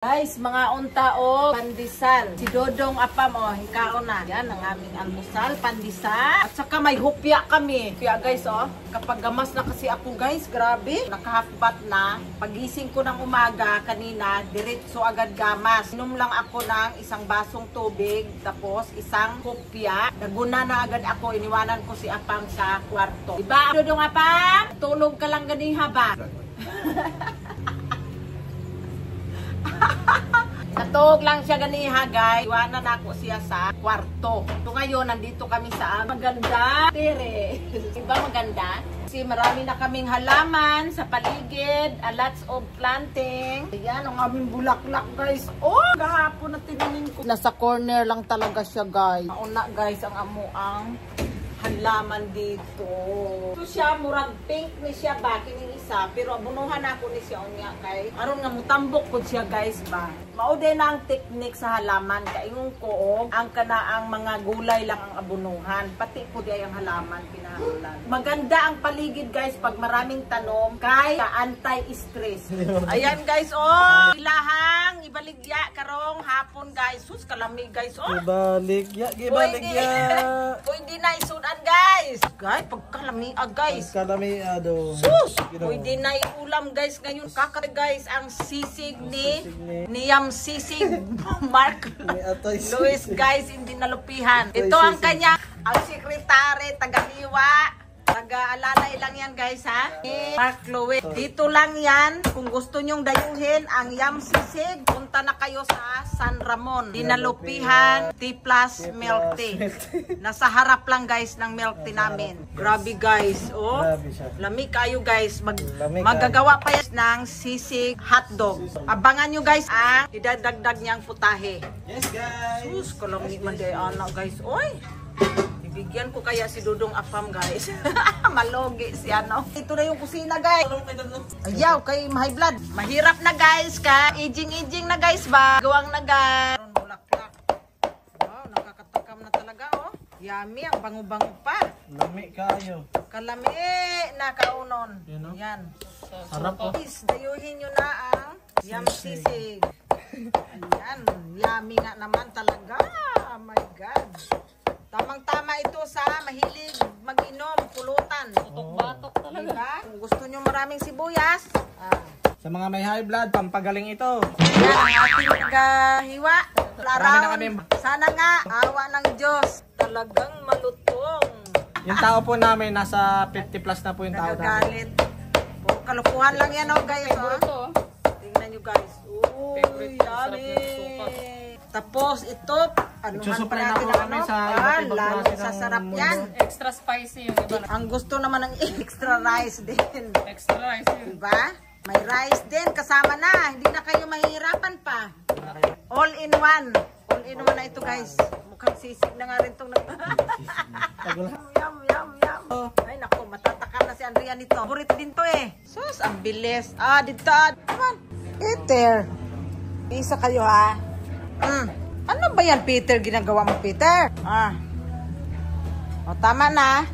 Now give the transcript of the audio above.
Guys, mga unta o pandesal. Si Dodong Apam o, hikaon na. Yan ang aming almusal, pandesal. At saka may hupya kami. Kaya guys o, kapag gamas na kasi ako guys, grabe. Nakahapbat na. Pagising ko ng umaga kanina, diretso agad gamas. Inom lang ako ng isang basong tubig, tapos isang hupya. Naguna na agad ako, iniwanan ko si Apam sa kwarto. Diba Dodong Apam? Tulog ka lang ganiha ba? Natog lang siya ganiha guys. Iwanan ako siya sa kwarto. So ngayon, nandito kami sa maganda tere. Diba maganda? Kasi marami na kaming halaman sa paligid. Lots of planting. Ayan, ang aming bulaklak guys. Oh, gahapon na tinanim ko. Nasa corner lang talaga siya guys. Mauna guys ang amuang halaman dito. So siya, murag pink ni siya ba, kining isa. Pero abunuhan ako ni siya unya kay. Aron nga mutambok ko siya guys ba. Maude na ang teknik sa halaman. Kaingon ko, ang kanaang mga gulay lang ang abunuhan. Pati po di ang halaman pinahalan. Maganda ang paligid guys pag maraming tanom. Kay anti-stress. Ayan guys, oh. Ilahang, ibaligya karong hapon guys. Sus, kalamig guys, oh. Ibaligya. Pwede na isudan guys. Guys, pagkalamiag guys. Pagkalamiado. Sus! Pwede na iulam guys. Ngayon kakar guys ang sisig ni Niyam Sisig Mark Luis guys, hindi nalupihan. Ito ang kanya, ang sekretary, taga-liwa. Taga-alalay lang yan guys ha. Mark Louis. Dito lang yan. Kung gusto nyong dayuhin ang Yam Sisig, punta na kayo sa San Ramon. Dinalupihan, T plus milk tea. Nasa harap lang guys ng milk tea namin. Grabe guys. Oh, lami kayo guys. Magagawa pa yan ng sisig hotdog. Abangan nyo guys ang idadagdag niyang putahe. Yes guys. Sus, kalami man day anak guys. Oy! Bigyan ko kaya si Dodong Apam guys. Malogi si ano. Ito na yung kusina guys. Ayaw kay high blood. Mahirap na guys ka. Aging na guys ba. Gawang na guys. Bulaklak. Wow, nakakatakam na talaga oh. Yummy, ang bango-bango pa. Lami kayo. Kalami na kaunon. Yan. Harap po. Please, dayuhin nyo na ang Yam Sisig. Ayan. Yummy nga naman talaga. Oh my God. Tamang-tama ito sa mahilig mag-inom, pulutan. Tutok-batok talaga. Diba? Kung gusto nyo maraming sibuyas. Sa mga may high blood, pampagaling ito. Yan ang ating nagahiwa. Sana nga, awa ng Diyos. Talagang malutong. Yung tao po namin, nasa 50 plus na po yung tao namin. Nagagalit. Puro kalukuhan lang yan oh guys. Oh. Tingnan nyo guys. Uy, yummy. Tapos ito, anuhan pa natin ang ano, lalo sasarap yan. Extra spicy yung iba. Ang gusto naman ng extra rice din. Extra rice yun. Diba? May rice din, kasama na. Hindi na kayo mahihirapan pa. All in one. All in one na ito guys. Mukhang sisig na nga rin itong yum. Ay naku, matatakam na si Andrea nito. Paborito din to eh. Sus, ang bilis. Dito. Come on. Peter. Isa kayo ha. Ano ba yan, Peter? Ginagawa mo, Peter? O, tama na.